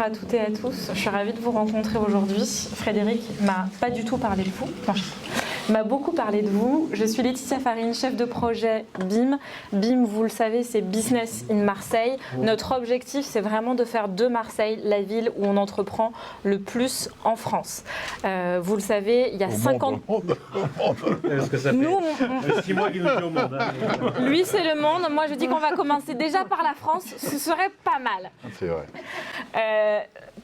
à toutes et à tous. Je suis ravie de vous rencontrer aujourd'hui. Frédéric m'a pas du tout parlé de vous. M'a beaucoup parlé de vous. Je suis Laetitia Farine, chef de projet BIM. BIM, vous le savez, c'est Business in Marseille. Notre objectif, c'est vraiment de faire de Marseille la ville où on entreprend le plus en France. Vous le savez, il y a 50... Parce que ça fait Nous, 6 mois qu'il nous dit au monde. Hein. Lui, c'est le monde. Moi, je dis qu'on va commencer déjà par la France. Ce serait pas mal. C'est vrai.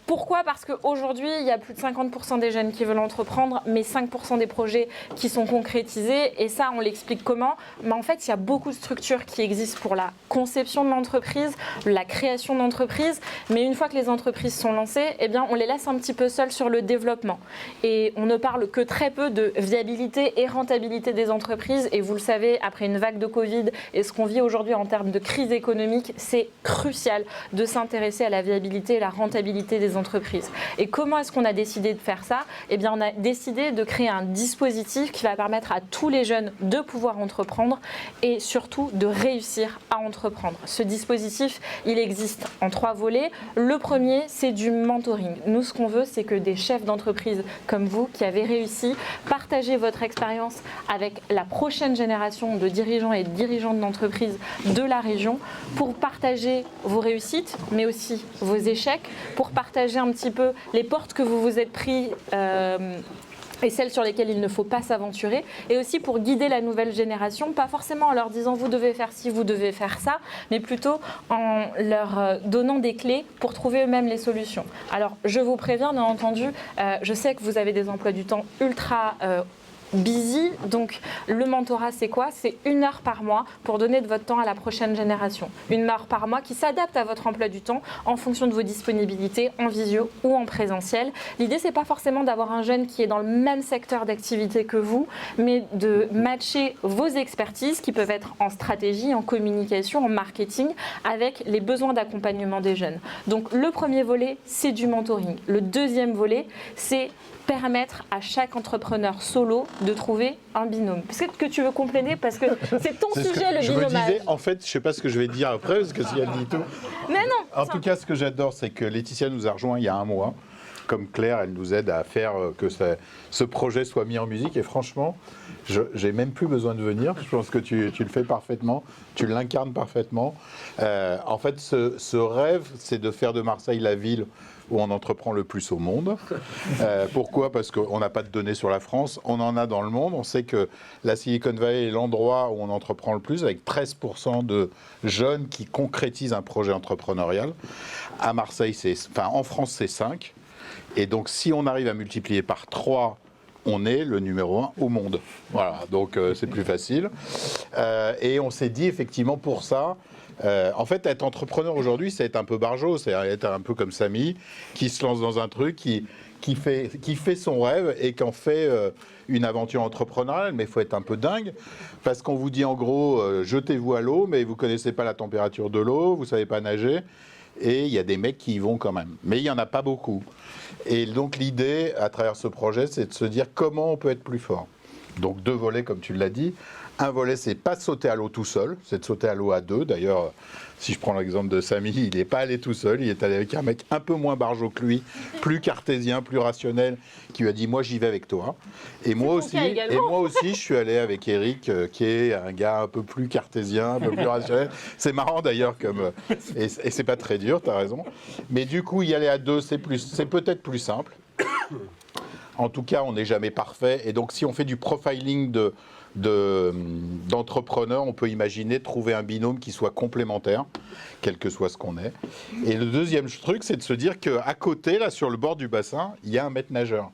Pourquoi ? Parce qu'aujourd'hui, il y a plus de 50% des jeunes qui veulent entreprendre, mais 5% des projets qui sont concrétisés. Et ça, on l'explique comment ? Mais en fait, il y a beaucoup de structures qui existent pour la conception de l'entreprise, la création d'entreprise. Mais une fois que les entreprises sont lancées, eh bien, on les laisse un petit peu seuls sur le développement. Et on ne parle que très peu de viabilité et rentabilité des entreprises. Et vous le savez, après une vague de Covid et ce qu'on vit aujourd'hui en termes de crise économique, c'est crucial de s'intéresser à la viabilité et la rentabilité des entreprises. Et comment est-ce qu'on a décidé de faire ça ? Eh bien, on a décidé de créer un dispositif qui va permettre à tous les jeunes de pouvoir entreprendre et surtout de réussir à entreprendre. Ce dispositif, il existe en 3 volets. Le premier, c'est du mentoring. Nous, ce qu'on veut, c'est que des chefs d'entreprise comme vous, qui avez réussi, partagez votre expérience avec la prochaine génération de dirigeants et de dirigeantes d'entreprise de la région pour partager vos réussites, mais aussi vos échecs, pour partager un petit peu les portes que vous vous êtes pris et celles sur lesquelles il ne faut pas s'aventurer, et aussi pour guider la nouvelle génération, pas forcément en leur disant vous devez faire ci, vous devez faire ça, mais plutôt en leur donnant des clés pour trouver eux-mêmes les solutions. Alors je vous préviens, bien entendu, je sais que vous avez des emplois du temps ultra busy, donc le mentorat c'est quoi ? C'est 1 heure par mois pour donner de votre temps à la prochaine génération. 1 heure par mois qui s'adapte à votre emploi du temps en fonction de vos disponibilités en visio ou en présentiel. L'idée c'est pas forcément d'avoir un jeune qui est dans le même secteur d'activité que vous, mais de matcher vos expertises qui peuvent être en stratégie, en communication, en marketing, avec les besoins d'accompagnement des jeunes. Donc le premier volet c'est du mentoring. Le deuxième volet c'est permettre à chaque entrepreneur solo de trouver un binôme. Peut-être que tu veux compléter parce que c'est ton sujet, le binomage. Je me disais, en fait, je ne sais pas ce que je vais dire après, parce que si elle dit tout. Mais non. En tout cas, ce que j'adore, c'est que Laetitia nous a rejoint il y a 1 mois. Comme Claire, elle nous aide à faire que ce projet soit mis en musique. Et franchement, j'ai même plus besoin de venir. Je pense que tu le fais parfaitement, tu l'incarnes parfaitement. En fait, ce rêve, c'est de faire de Marseille la ville où on entreprend le plus au monde. Pourquoi ? Parce qu'on n'a pas de données sur la France, on en a dans le monde. On sait que la Silicon Valley est l'endroit où on entreprend le plus, avec 13% de jeunes qui concrétisent un projet entrepreneurial. À Marseille, en France, c'est 5. Et donc, si on arrive à multiplier par 3, on est le numéro 1 au monde. Voilà, donc c'est plus facile. Et on s'est dit, effectivement, pour ça, en fait, être entrepreneur aujourd'hui, c'est être un peu barjot, c'est être un peu comme Samy, qui se lance dans un truc, qui fait son rêve et qui en fait une aventure entrepreneuriale, mais il faut être un peu dingue, parce qu'on vous dit en gros, jetez-vous à l'eau, mais vous ne connaissez pas la température de l'eau, vous ne savez pas nager, et il y a des mecs qui y vont quand même. Mais il n'y en a pas beaucoup. Et donc l'idée, à travers ce projet, c'est de se dire comment on peut être plus fort. Donc 2 volets, comme tu l'as dit. Un volet, c'est pas de sauter à l'eau tout seul, c'est de sauter à l'eau à 2. D'ailleurs, si je prends l'exemple de Samy, il n'est pas allé tout seul, il est allé avec un mec un peu moins barjot que lui, plus cartésien, plus rationnel, qui lui a dit « moi j'y vais avec toi ». Et moi aussi, je suis allé avec Eric, qui est un gars un peu plus cartésien, un peu plus rationnel. C'est marrant d'ailleurs, et c'est pas très dur, tu as raison. Mais du coup, y aller à 2, c'est peut-être plus simple. En tout cas, on n'est jamais parfait. Et donc, si on fait du profiling d'entrepreneurs, on peut imaginer trouver un binôme qui soit complémentaire, quel que soit ce qu'on est. Et le deuxième truc, c'est de se dire qu'à côté, là, sur le bord du bassin, il y a un maître nageur.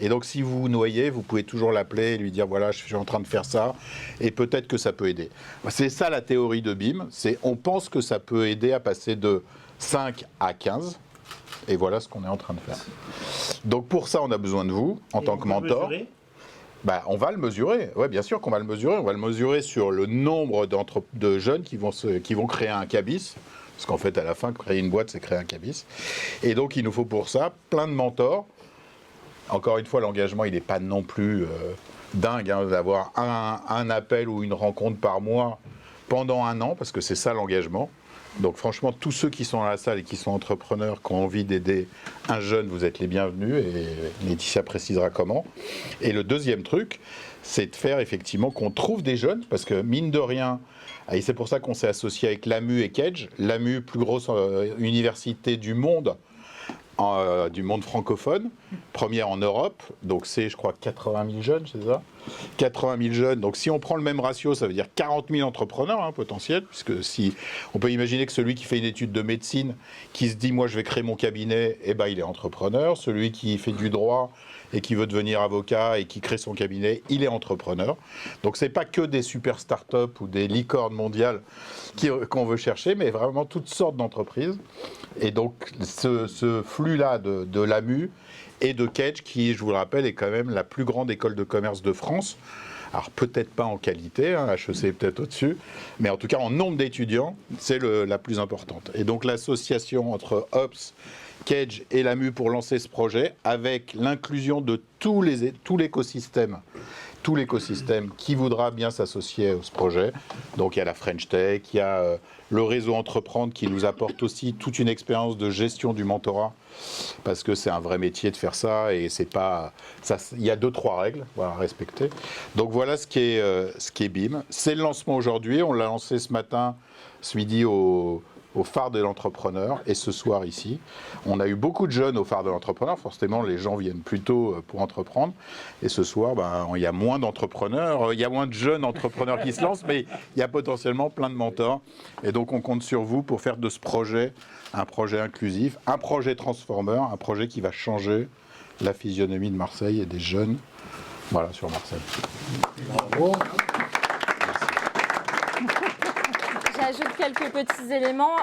Et donc, si vous vous noyez, vous pouvez toujours l'appeler et lui dire, voilà, je suis en train de faire ça, et peut-être que ça peut aider. C'est ça la théorie de BIM, on pense que ça peut aider à passer de 5 à 15. Et voilà ce qu'on est en train de faire. Donc pour ça, on a besoin de vous, en tant que mentor. On va le mesurer. Oui, bien sûr qu'on va le mesurer. On va le mesurer sur le nombre de jeunes qui vont créer un cabis. Parce qu'en fait, à la fin, créer une boîte, c'est créer un cabis. Et donc, il nous faut pour ça plein de mentors. Encore une fois, l'engagement, il n'est pas non plus dingue d'avoir un appel ou une rencontre par mois pendant 1 an, parce que c'est ça l'engagement. Donc franchement, tous ceux qui sont à la salle et qui sont entrepreneurs, qui ont envie d'aider un jeune, vous êtes les bienvenus et Laetitia précisera comment. Et le deuxième truc, c'est de faire effectivement qu'on trouve des jeunes, parce que mine de rien, et c'est pour ça qu'on s'est associé avec l'AMU et Kedge, l'AMU, plus grosse université du monde francophone, première en Europe, donc c'est je crois 80 000 jeunes, c'est ça 80 000 jeunes, donc si on prend le même ratio, ça veut dire 40 000 entrepreneurs potentiels, puisque si on peut imaginer que celui qui fait une étude de médecine, qui se dit moi je vais créer mon cabinet, eh ben, il est entrepreneur, celui qui fait du droit et qui veut devenir avocat et qui crée son cabinet, il est entrepreneur. Donc c'est pas que des super startups ou des licornes mondiales qu'on veut chercher, mais vraiment toutes sortes d'entreprises. Et donc ce flux-là de l'AMU et de Kedge, qui, je vous le rappelle, est quand même la plus grande école de commerce de France. Alors peut-être pas en qualité, HEC est peut-être au-dessus, mais en tout cas en nombre d'étudiants, c'est la plus importante. Et donc l'association entre Ops, Kedge et l'AMU pour lancer ce projet, avec l'inclusion de tout l'écosystème qui voudra bien s'associer à ce projet. Donc il y a la French Tech, il y a le réseau Entreprendre qui nous apporte aussi toute une expérience de gestion du mentorat, parce que c'est un vrai métier de faire ça et c'est pas ça. Il y a 2-3 règles à respecter. Donc voilà ce qui est BIM. C'est le lancement aujourd'hui. On l'a lancé ce matin, ce midi au phare de l'entrepreneur et ce soir ici. On a eu beaucoup de jeunes au phare de l'entrepreneur, forcément les gens viennent plutôt pour entreprendre et ce soir il y a moins d'entrepreneurs, il y a moins de jeunes entrepreneurs qui se lancent, mais il y a potentiellement plein de mentors et donc on compte sur vous pour faire de ce projet un projet inclusif, un projet transformeur, un projet qui va changer la physionomie de Marseille et des jeunes sur Marseille. Bravo. J'ajoute quelques petits éléments.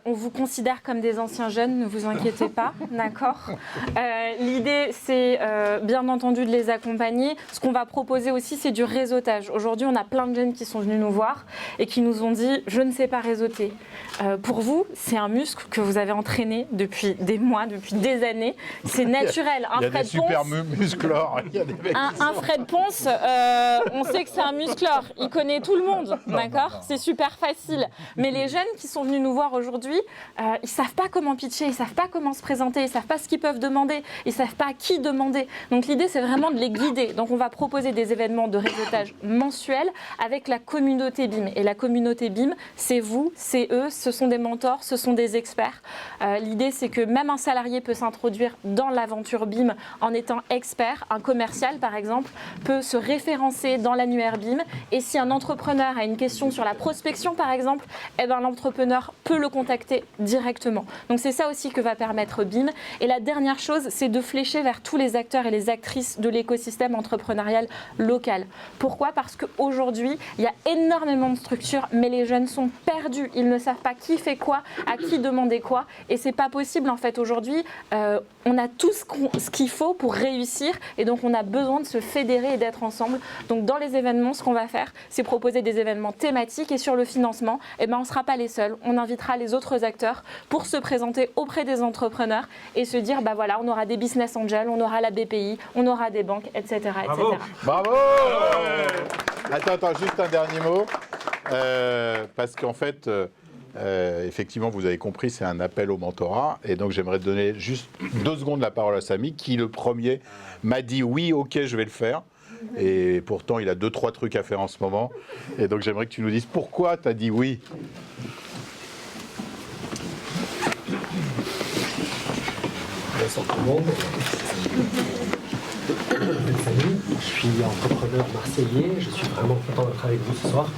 On vous considère comme des anciens jeunes, ne vous inquiétez pas, d'accord. L'idée, c'est bien entendu de les accompagner. Ce qu'on va proposer aussi, c'est du réseautage. Aujourd'hui, on a plein de jeunes qui sont venus nous voir et qui nous ont dit « je ne sais pas réseauter ». Pour vous, c'est un muscle que vous avez entraîné depuis des mois, depuis des années. C'est naturel. Il y a des super muscleurs. Un Fred Ponce, on sait que c'est un muscleur. Il connaît tout le monde, d'accord. C'est super facile. Mais les jeunes qui sont venus nous voir aujourd'hui, ils ne savent pas comment pitcher, ils ne savent pas comment se présenter, ils ne savent pas ce qu'ils peuvent demander, ils ne savent pas à qui demander. Donc l'idée, c'est vraiment de les guider. Donc on va proposer des événements de réseautage mensuels avec la communauté BIM. Et la communauté BIM, c'est vous, c'est eux, ce sont des mentors, ce sont des experts. L'idée, c'est que même un salarié peut s'introduire dans l'aventure BIM en étant expert. Un commercial, par exemple, peut se référencer dans l'annuaire BIM. Et si un entrepreneur a une question sur la prospection, par exemple, l'entrepreneur peut le contacter directement. Donc c'est ça aussi que va permettre BIM. Et la dernière chose, c'est de flécher vers tous les acteurs et les actrices de l'écosystème entrepreneurial local. Pourquoi ? Parce qu'aujourd'hui, il y a énormément de structures, mais les jeunes sont perdus. Ils ne savent pas qui fait quoi, à qui demander quoi. Et c'est pas possible en fait aujourd'hui. On a tout ce qu'il faut pour réussir et donc on a besoin de se fédérer et d'être ensemble. Donc dans les événements, ce qu'on va faire, c'est proposer des événements thématiques et sur le financement, on ne sera pas les seuls. On invitera les autres acteurs pour se présenter auprès des entrepreneurs et se dire, on aura des business angels, on aura la BPI, on aura des banques, etc. Bravo. etc. Bravo. Attends, juste un dernier mot. Parce qu'en fait, effectivement, vous avez compris, c'est un appel au mentorat. Et donc, j'aimerais donner juste 2 secondes la parole à Samy, qui le premier m'a dit oui, ok, je vais le faire. Et pourtant, il a 2-3 trucs à faire en ce moment. Et donc, j'aimerais que tu nous dises pourquoi tu as dit oui. Bonsoir tout le monde. Salut, je suis entrepreneur marseillais. Je suis vraiment content d'être avec vous ce soir.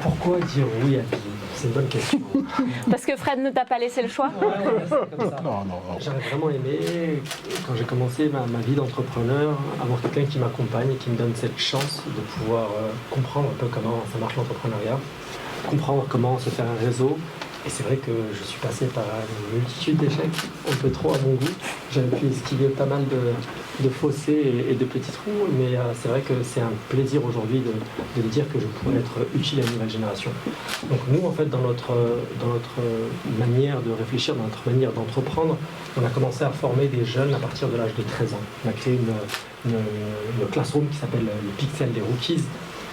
Pourquoi dire oui à BIM ? C'est une bonne question. Parce que Fred ne t'a pas laissé le choix. Ouais, c'est comme ça. Non. J'aurais vraiment aimé, quand j'ai commencé ma vie d'entrepreneur, avoir quelqu'un qui m'accompagne et qui me donne cette chance de pouvoir comprendre un peu comment ça marche l'entrepreneuriat, comprendre comment se faire un réseau. Et c'est vrai que je suis passé par une multitude d'échecs, un peu trop à mon goût. J'avais pu esquiver pas mal de fossés et de petits trous, mais c'est vrai que c'est un plaisir aujourd'hui de me dire que je pourrais être utile à une nouvelle génération. Donc nous, en fait, dans notre manière de réfléchir, dans notre manière d'entreprendre, on a commencé à former des jeunes à partir de l'âge de 13 ans. On a créé une classroom qui s'appelle le Pixel des Rookies,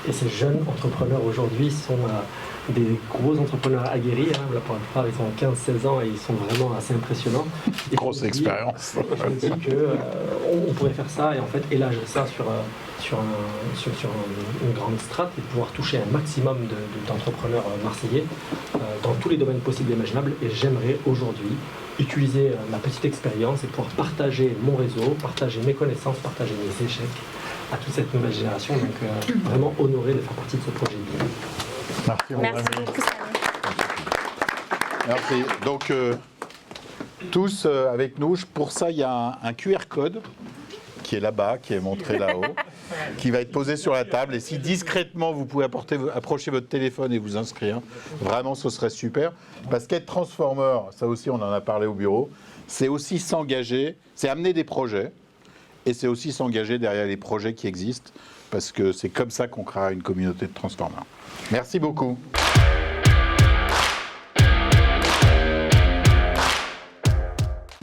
Et ces jeunes entrepreneurs aujourd'hui sont des gros entrepreneurs aguerris. Hein. Là, pour la plupart, ils ont 15-16 ans et ils sont vraiment assez impressionnants. Et Grosse expérience. Je me dis qu'on pourrait faire ça et en fait élargir ça sur une grande strate et pouvoir toucher un maximum d'entrepreneurs marseillais dans tous les domaines possibles et imaginables. Et j'aimerais aujourd'hui utiliser ma petite expérience et pouvoir partager mon réseau, partager mes connaissances, partager mes échecs à toute cette nouvelle génération. Donc vraiment honoré de faire partie de ce projet. Merci beaucoup. Merci. Donc, tous avec nous, pour ça, il y a un QR code qui est là-bas, qui est montré là-haut, qui va être posé sur la table. Et si discrètement, vous pouvez approcher votre téléphone et vous inscrire, vraiment, ce serait super. Parce qu'être transformer, ça aussi, on en a parlé au bureau, c'est aussi s'engager, c'est amener des projets, et c'est aussi s'engager derrière les projets qui existent, parce que c'est comme ça qu'on créera une communauté de transformers. Merci beaucoup.